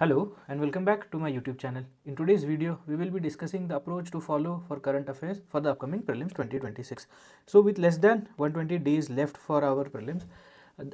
Hello and welcome back to my YouTube channel. In today's video, we will be discussing the approach to follow for current affairs for the upcoming prelims 2026. So with less than 120 days left for our prelims,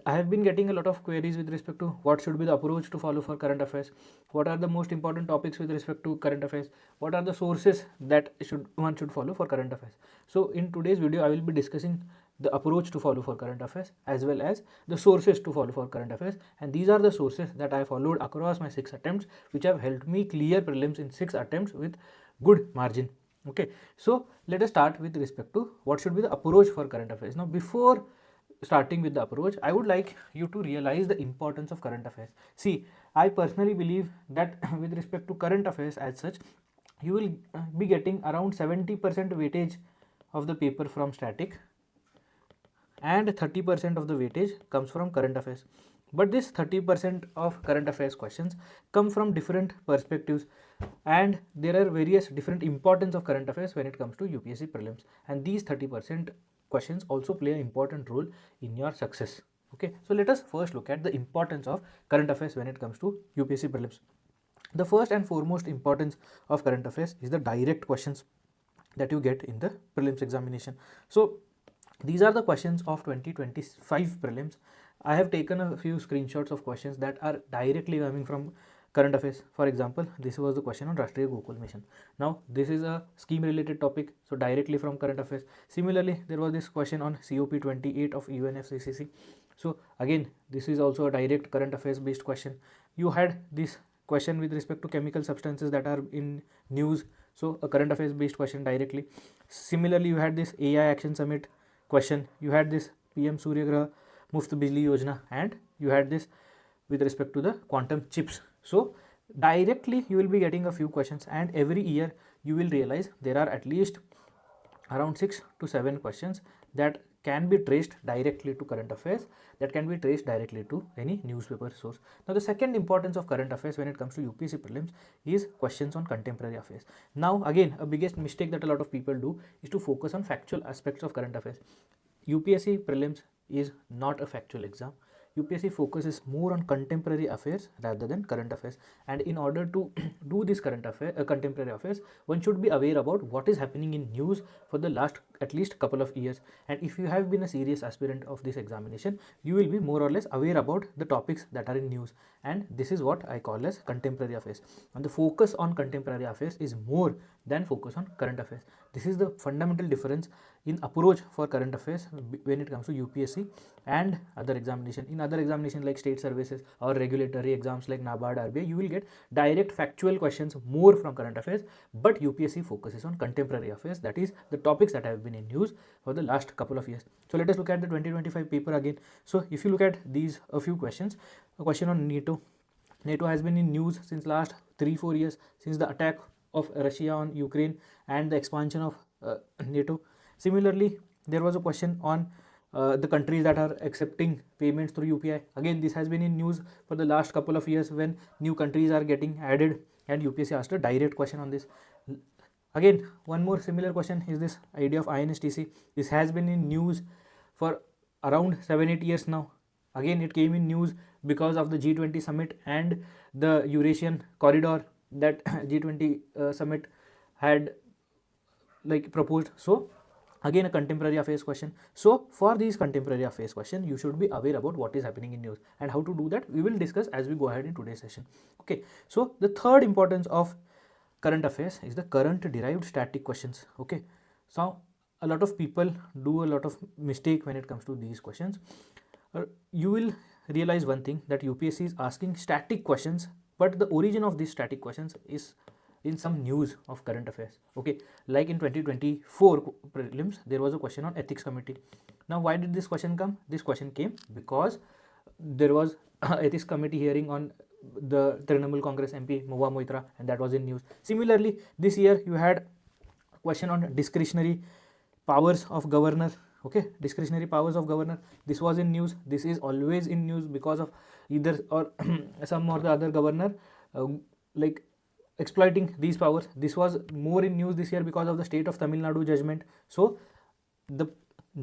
I have been getting a lot of queries with respect to what should be the approach to follow for current affairs, what are the most important topics with respect to current affairs, what are the sources that one should follow for current affairs. So in today's video, I will be discussing the approach to follow for current affairs as well as the sources to follow for current affairs, and these are the sources that I followed across my 6 attempts, which have helped me clear prelims in 6 attempts with good margin. Okay, so let us start with respect to what should be the approach for current affairs. Now before starting with the approach, I would like you to realize the importance of current affairs. See, I personally believe that with respect to current affairs as such, you will be getting around 70% weightage of the paper from static and 30% of the weightage comes from current affairs. But this 30% of current affairs questions come from different perspectives, and there are various different importance of current affairs when it comes to UPSC prelims, and these 30% questions also play an important role in your success. Okay, so let us first look at the importance of current affairs when it comes to UPSC prelims. The first and foremost importance of current affairs is the direct questions that you get in the prelims examination. So these are the questions of 2025 prelims. I have taken a few screenshots of questions that are directly coming from current affairs. For example, this was the question on Rashtriya Gokul Mission. Now this is a scheme related topic, so directly from current affairs. Similarly, there was this question on COP 28 of UNFCCC. So again, this is also a direct current affairs based question. You had this question with respect to chemical substances that are in news, so a current affairs based question directly. Similarly, you had this AI Action Summit question, you had this PM Surya Grah Muft Bijli Yojana, and you had this with respect to the quantum chips. So directly you will be getting a few questions, and every year you will realize there are at least around 6 to 7 questions that can be traced directly to current affairs, that can be traced directly to any newspaper source. Now the second importance of current affairs when it comes to UPSC prelims is questions on contemporary affairs. Now again, a biggest mistake that a lot of people do is to focus on factual aspects of current affairs. UPSC prelims is not a factual exam. UPSC focuses more on contemporary affairs rather than current affairs, and in order to do this contemporary affairs, one should be aware about what is happening in news for the last at least couple of years. And if you have been a serious aspirant of this examination, you will be more or less aware about the topics that are in news, and this is what I call as contemporary affairs. And the focus on contemporary affairs is more than focus on current affairs. This is the fundamental difference in approach for current affairs when it comes to UPSC and other examination. In other examinations like state services or regulatory exams like NABARD, RBI, you will get direct factual questions more from current affairs, but UPSC focuses on contemporary affairs, that is the topics that have been in news for the last couple of years. So let us look at the 2025 paper again. So if you look at these a few questions, a question on NATO. NATO has been in news since last 3-4 years, since the attack of Russia on Ukraine and the expansion of NATO. Similarly, there was a question on the countries that are accepting payments through UPI. Again, this has been in news for the last couple of years when new countries are getting added, and UPSC asked a direct question on this. Again, one more similar question is this idea of INSTC. This has been in news for around 7-8 years now. Again, it came in news because of the G20 summit and the Eurasian corridor that G20 summit had like proposed. So again, a contemporary affairs question. So for these contemporary affairs question, you should be aware about what is happening in news, and how to do that we will discuss as we go ahead in today's session. Okay, so the third importance of current affairs is the current derived static questions. Okay, so a lot of people do a lot of mistake when it comes to these questions. You will realize one thing, that UPSC is asking static questions, but the origin of these static questions is in some news of current affairs. Okay, like in 2024 prelims, there was a question on ethics committee. Now why did this question come? This question came because there was ethics committee hearing on the Trinamool Congress MP Mahua Moitra, and that was in news. Similarly, this year you had a question on discretionary powers of governor. Okay, discretionary powers of governor, this was in news. This is always in news because of either or some or the other governor like exploiting these powers. This was more in news this year because of the state of Tamil Nadu judgment. So the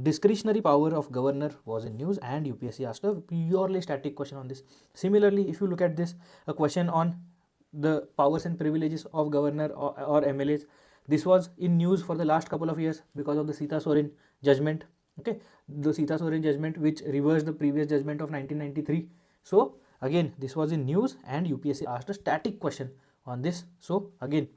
discretionary power of governor was in news, and UPSC asked a purely static question on this. Similarly, if you look at this, a question on the powers and privileges of governor or MLAs. This was in news for the last couple of years because of the Sita Soren judgment. Okay, the Sita Soren judgment which reversed the previous judgment of 1993. So again, this was in news and UPSC asked a static question on this. So again,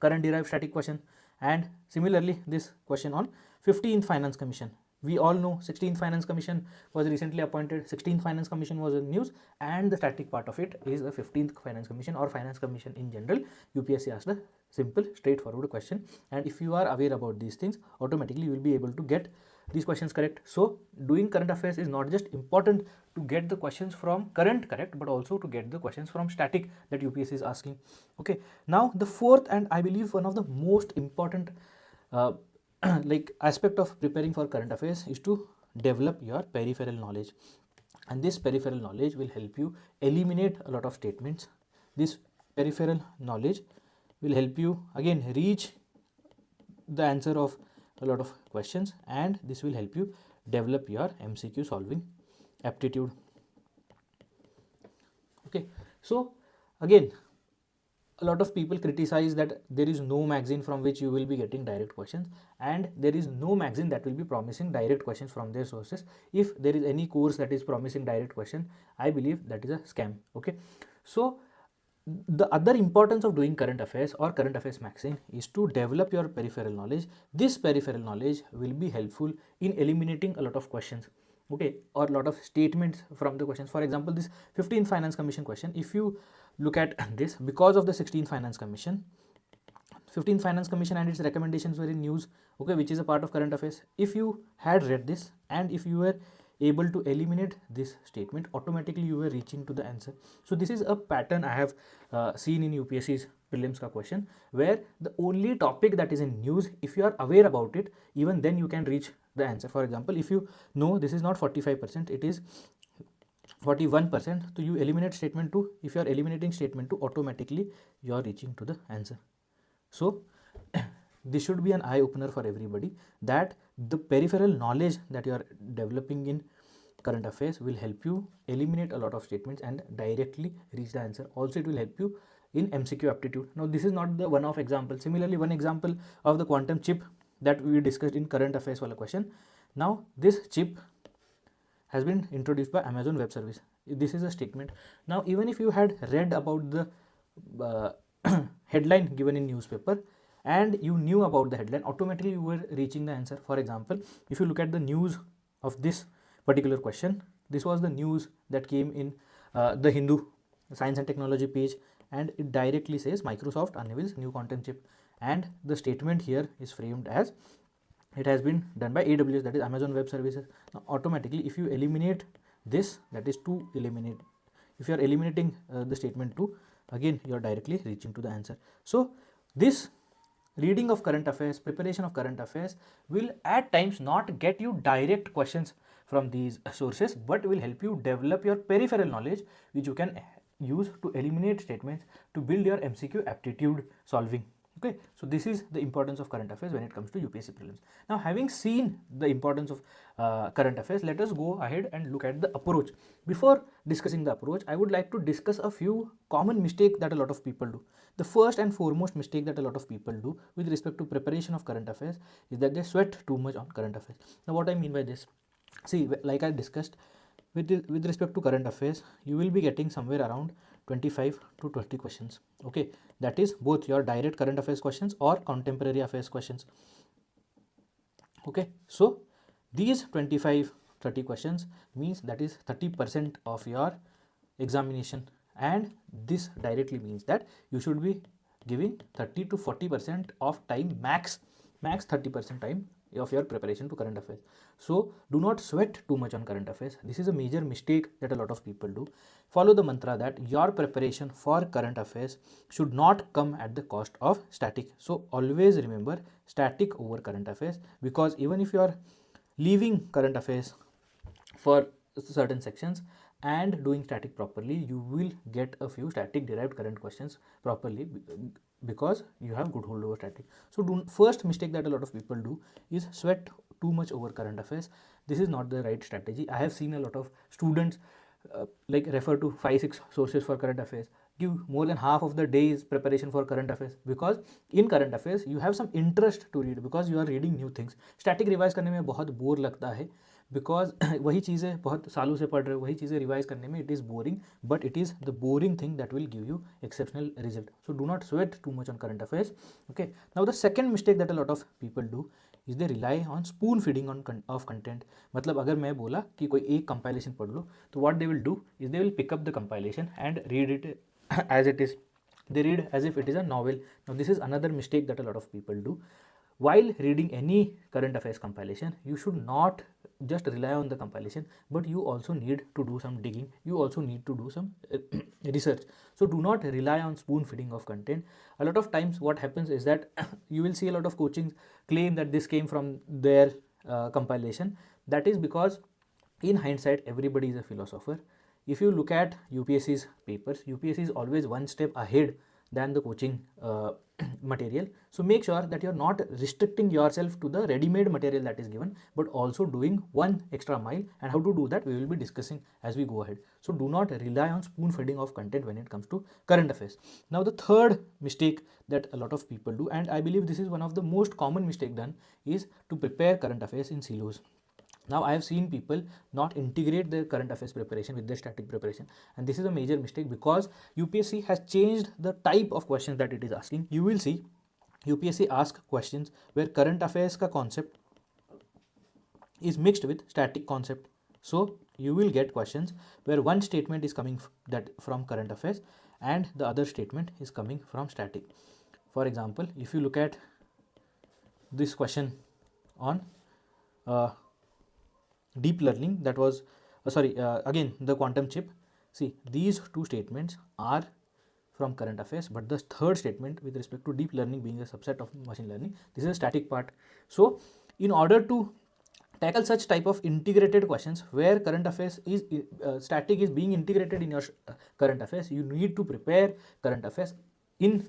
current derived static question, and similarly this question on 15th Finance Commission. We all know 16th Finance Commission was recently appointed. 16th Finance Commission was in news, and the static part of it is the 15th Finance Commission or Finance Commission in general. UPSC asked a simple straightforward question, and if you are aware about these things, automatically you will be able to get these questions correct. So doing current affairs is not just important to get the questions from current correct, but also to get the questions from static that UPSC is asking. Okay, now the fourth and I believe one of the most important like aspect of preparing for current affairs is to develop your peripheral knowledge, and this peripheral knowledge will help you eliminate a lot of statements. This peripheral knowledge will help you again reach the answer of a lot of questions, and this will help you develop your MCQ solving aptitude. Okay, so again, a lot of people criticize that there is no magazine from which you will be getting direct questions, and there is no magazine that will be promising direct questions from their sources. If there is any course that is promising direct question, I believe that is a scam. Okay, so the other importance of doing current affairs or current affairs magazine is to develop your peripheral knowledge. This peripheral knowledge will be helpful in eliminating a lot of questions, okay, or a lot of statements from the questions. For example, this 15th Finance Commission question, if you look at this, because of the 16th Finance Commission, 15th Finance Commission and its recommendations were in news, okay, which is a part of current affairs. If you had read this and if you were able to eliminate this statement, automatically you were reaching to the answer. So this is a pattern I have seen in UPSC's prelims ka question, where the only topic that is in news, if you are aware about it, even then you can reach the answer. For example, if you know this is not 45%, it is 41%, so you eliminate statement 2. If you are eliminating statement 2, automatically you are reaching to the answer. So this should be an eye opener for everybody, that the peripheral knowledge that you are developing in current affairs will help you eliminate a lot of statements and directly reach the answer. Also, it will help you in MCQ aptitude. Now this is not the one-off example. Similarly, one example of the quantum chip that we discussed in current affairs wala question. Now this chip has been introduced by Amazon Web Service. This is a statement. Now even if you had read about the headline given in newspaper and you knew about the headline, automatically you were reaching the answer. For example, if you look at the news of this particular question, this was the news that came in the Hindu Science and Technology page, and it directly says Microsoft unveils new quantum chip, and the statement here is framed as it has been done by AWS, that is Amazon Web Services. Now automatically if you eliminate this, that is to eliminate, if you are eliminating the statement 2, again you are directly reaching to the answer. So this reading of current affairs, preparation of current affairs will at times not get you direct questions from these sources, but will help you develop your peripheral knowledge, which you can use to eliminate statements to build your MCQ aptitude solving. Okay, so this is the importance of current affairs when it comes to UPSC prelims. Now, having seen the importance of current affairs, let us go ahead and look at the approach. Before discussing the approach, I would like to discuss a few common mistakes that a lot of people do. The first and foremost mistake that a lot of people do with respect to preparation of current affairs is that they sweat too much on current affairs. Now, what I mean by this, see, like I discussed, with respect to current affairs, you will be getting somewhere around 25 to 30 questions. Okay, that is both your direct current affairs questions or contemporary affairs questions. Okay, so these 25-30 questions means that is 30% of your examination, and this directly means that you should be giving 30 to 40% of time, max 30% time of your preparation to current affairs. So do not sweat too much on current affairs. This is a major mistake that a lot of people do. Follow the mantra that your preparation for current affairs should not come at the cost of static. So always remember static over current affairs, because even if you are leaving current affairs for certain sections and doing static properly, you will get a few static derived current questions properly, because you have good hold over static. So first mistake that a lot of people do is sweat too much over current affairs. This is not the right strategy. I have seen a lot of students like refer to 5-6 sources for current affairs. give more than half of the day's preparation for current affairs, because in current affairs you have some interest to read because you are reading new things. Static revise करने में बहुत bore लगता है because वही चीज़ें बहुत सालों से पढ़ रहे हो, वही चीज़ें रिवाइज करने में it is boring, but it is the boring thing that will give you exceptional result. So do not sweat too much on current affairs. Okay, now the second mistake that a lot of people do is they rely on spoon feeding of content. मतलब अगर मैं बोला कि कोई एक compilation पढ़ लो, तो what they will do is they will pick up the compilation and read it as it is. They read as if it is a novel. Now this is another mistake that a lot of people do. While reading any current affairs compilation, you should not just rely on the compilation, but you also need to do some digging. You also need to do some research. So do not rely on spoon feeding of content. A lot of times what happens is that you will see a lot of coachings claim that this came from their compilation. That is because in hindsight everybody is a philosopher. If you look at UPSC's papers, UPSC is always one step ahead than the coaching material. So make sure that you are not restricting yourself to the ready-made material that is given, but also doing one extra mile. And how to do that we will be discussing as we go ahead. So do not rely on spoon feeding of content when it comes to current affairs. Now the third mistake that a lot of people do, and I believe this is one of the most common mistake done, is to prepare current affairs in silos. Now I have seen people not integrate their current affairs preparation with their static preparation, and this is a major mistake because UPSC has changed the type of questions that it is asking. You will see UPSC ask questions where current affairs ka concept is mixed with static concept. So you will get questions where one statement is coming from current affairs and the other statement is coming from static. For example, if you look at this question on deep learning, that was again the quantum chip. See, these two statements are from current affairs, but the third statement with respect to deep learning being a subset of machine learning, this is a static part. So in order to tackle such type of integrated questions where current affairs is static is being integrated in your current affairs, you need to prepare current affairs in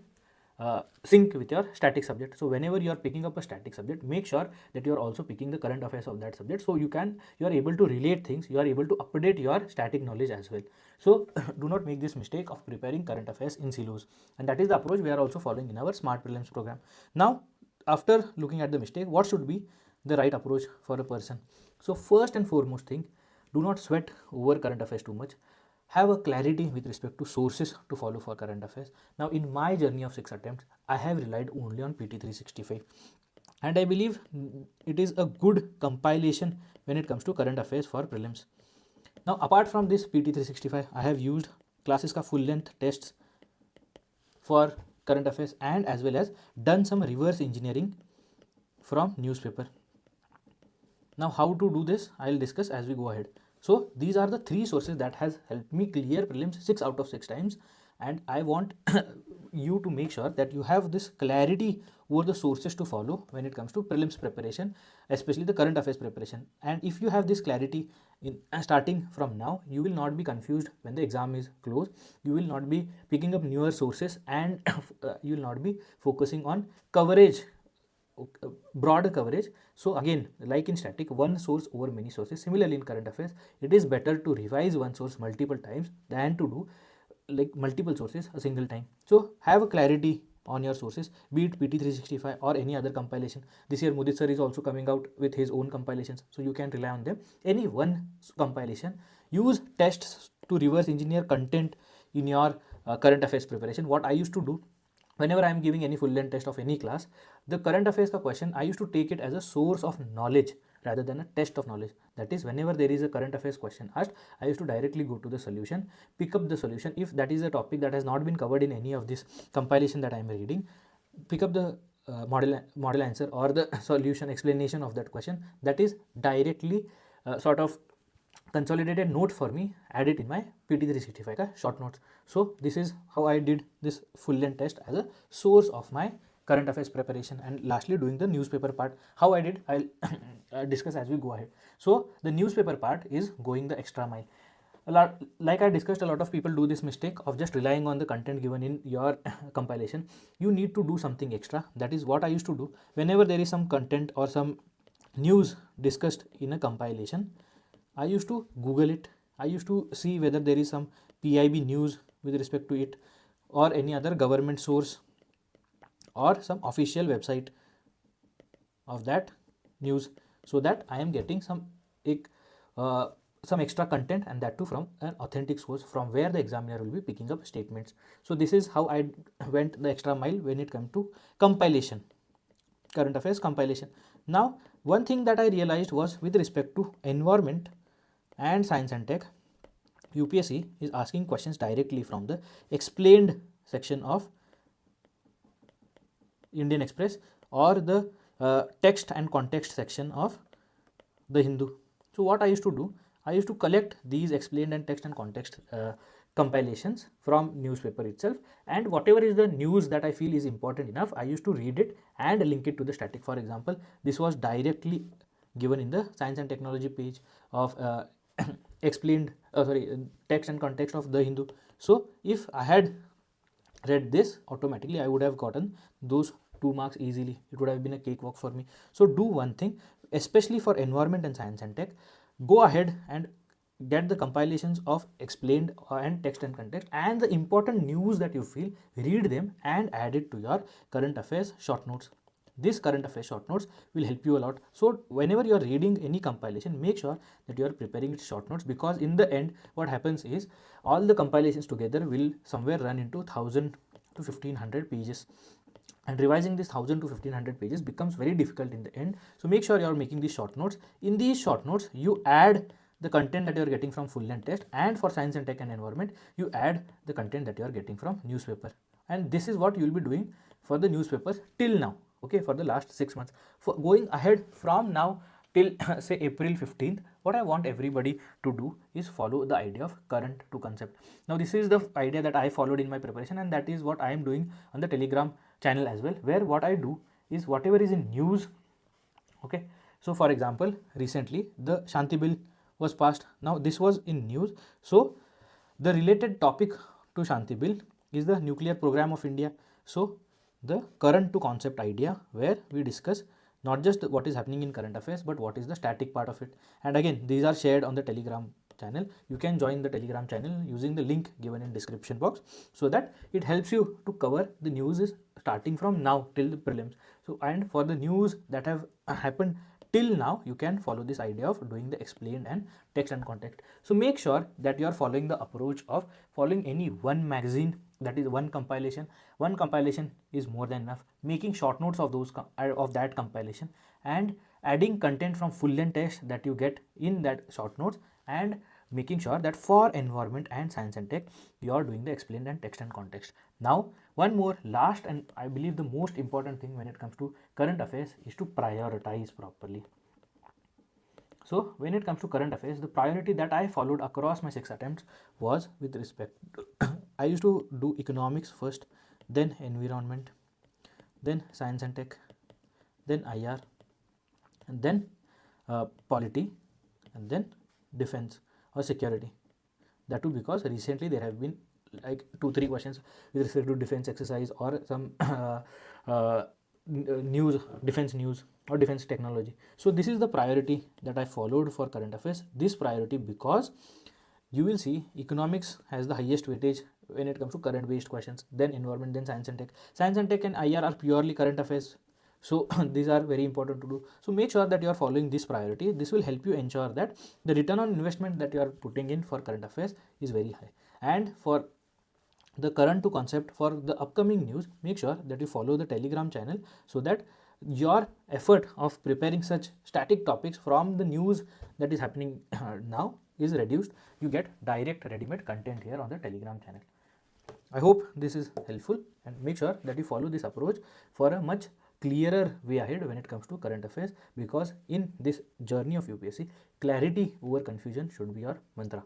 sync with your static subject. So whenever you are picking up a static subject, make sure that you are also picking the current affairs of that subject, so you are able to relate things, you are able to update your static knowledge as well. So do not make this mistake of preparing current affairs in silos, and that is the approach we are also following in our smart prelims program. Now after looking at the mistake, what should be the right approach for a person? So first and foremost thing, do not sweat over current affairs too much. Have a clarity with respect to sources to follow for current affairs. Now in my journey of 6 attempts, I have relied only on PT365, and I believe it is a good compilation when it comes to current affairs for prelims. Now apart from this PT365, I have used classes ka full length tests for current affairs and as well as done some reverse engineering from newspaper. Now how to do this I will discuss as we go ahead. So these are the 3 sources that has helped me clear prelims 6 out of 6 times, and I want you to make sure that you have this clarity over the sources to follow when it comes to prelims preparation, especially the current affairs preparation. And if you have this clarity in starting from now, you will not be confused when the exam is close. You will not be picking up newer sources, and you will not be focusing on coverage, broader coverage. So again, like in static, one source over many sources. Similarly in current affairs, it is better to revise one source multiple times than to do like multiple sources a single time. So have a clarity on your sources, be it PT365 or any other compilation. This year Mudit sir is also coming out with his own compilations, so you can rely on them. Any one compilation. Use tests to reverse engineer content in your current affairs preparation. What I used to do, whenever I am giving any full length test of any class, the current affairs ka question, I used to take it as a source of knowledge rather than a test of knowledge. That is, whenever there is a current affairs question asked, I used to directly go to the solution, pick up the solution. If that is a topic that has not been covered in any of this compilation that I am reading, pick up the model answer or the solution explanation of that question that is directly sort of consolidated note for me, add it in my PT365 ka short notes. So this is how I did this full length test as a source of my current affairs preparation. And lastly, doing the newspaper part, how I did, I'll discuss as we go ahead. So the newspaper part is going the extra mile. Like I discussed, a lot of people do this mistake of just relying on the content given in your compilation. You need to do something extra. That is what I used to do. Whenever there is some content or some news discussed in a compilation, I used to Google it. I used to see whether there is some PIB news with respect to it. or any other government source or some official website of that news, so that I am getting some extra content, and that too from an authentic source from where the examiner will be picking up statements. So this is how I went the extra mile when it comes to compilation, current affairs compilation. Now one thing that I realized was with respect to environment and science and tech, UPSC is asking questions directly from the explained section of Indian Express or the text and context section of the Hindu. So what I used to do, I used to collect these explained and text and context compilations from newspaper itself, and whatever is the news that I feel is important enough, I used to read it and link it to the static. For example, this was directly given in the science and technology page of explained text and context of the Hindu. So if I had read this, automatically I would have gotten those 2 marks easily. It would have been a cakewalk for me. So do one thing, especially for environment and science and tech, go ahead and get the compilations of explained and text and context and the important news that you feel, read them and add it to your current affairs short notes. This current affairs short notes will help you a lot. So whenever you are reading any compilation, make sure that you are preparing its short notes, because in the end what happens is all the compilations together will somewhere run into 1000 to 1500 pages, and revising this 1000 to 1500 pages becomes very difficult in the end. So make sure you are making these short notes. In these short notes you add the content that you are getting from full length test, and for science and tech and environment you add the content that you are getting from newspaper. And this is what you will be doing for the newspaper till now, okay, for the last 6 months. For going ahead from now till say April 15th, what I want everybody to do is follow the idea of current to concept. Now this is the idea that I followed in my preparation, and that is what I am doing on the Telegram channel as well, where what I do is whatever is in news, okay. So for example, recently the Shanti bill was passed. Now this was in news, so the related topic to Shanti bill is the nuclear program of India. So the current to concept idea, where we discuss not just what is happening in current affairs but what is the static part of it. And again, these are shared on the Telegram channel. You can join the Telegram channel using the link given in description box, so that it helps you to cover the news is starting from now till the prelims. So and for the news that have happened till now, you can follow this idea of doing the explained and text and context. So make sure that you are following the approach of following any one magazine, that is one compilation. One compilation is more than enough. Making short notes of those of that compilation, and adding content from full length test that you get in that short notes, and making sure that for environment and science and tech you are doing the explained and text and context. Now one more last and I believe the most important thing when it comes to current affairs is to prioritize properly. So when it comes to current affairs, the priority that I followed across my 6 attempts was with respect to I used to do economics first, then environment, then science and tech, then IR, and then polity, and then defense or security. That too because recently there have been like 2-3 questions with respect to defense exercise or some news, defense news or defense technology. So this is the priority that I followed for current affairs. This priority because you will see economics has the highest weightage when it comes to current based questions, then environment, then science and tech. Science and tech and IR are purely current affairs. So these are very important to do. So make sure that you are following this priority. This will help you ensure that the return on investment that you are putting in for current affairs is very high. And for the current to concept for the upcoming news, make sure that you follow the Telegram channel, so that your effort of preparing such static topics from the news that is happening now is reduced. You get direct ready-made content here on the Telegram channel. I hope this is helpful, and make sure that you follow this approach for a much clearer way ahead when it comes to current affairs, because in this journey of UPSC, clarity over confusion should be your mantra.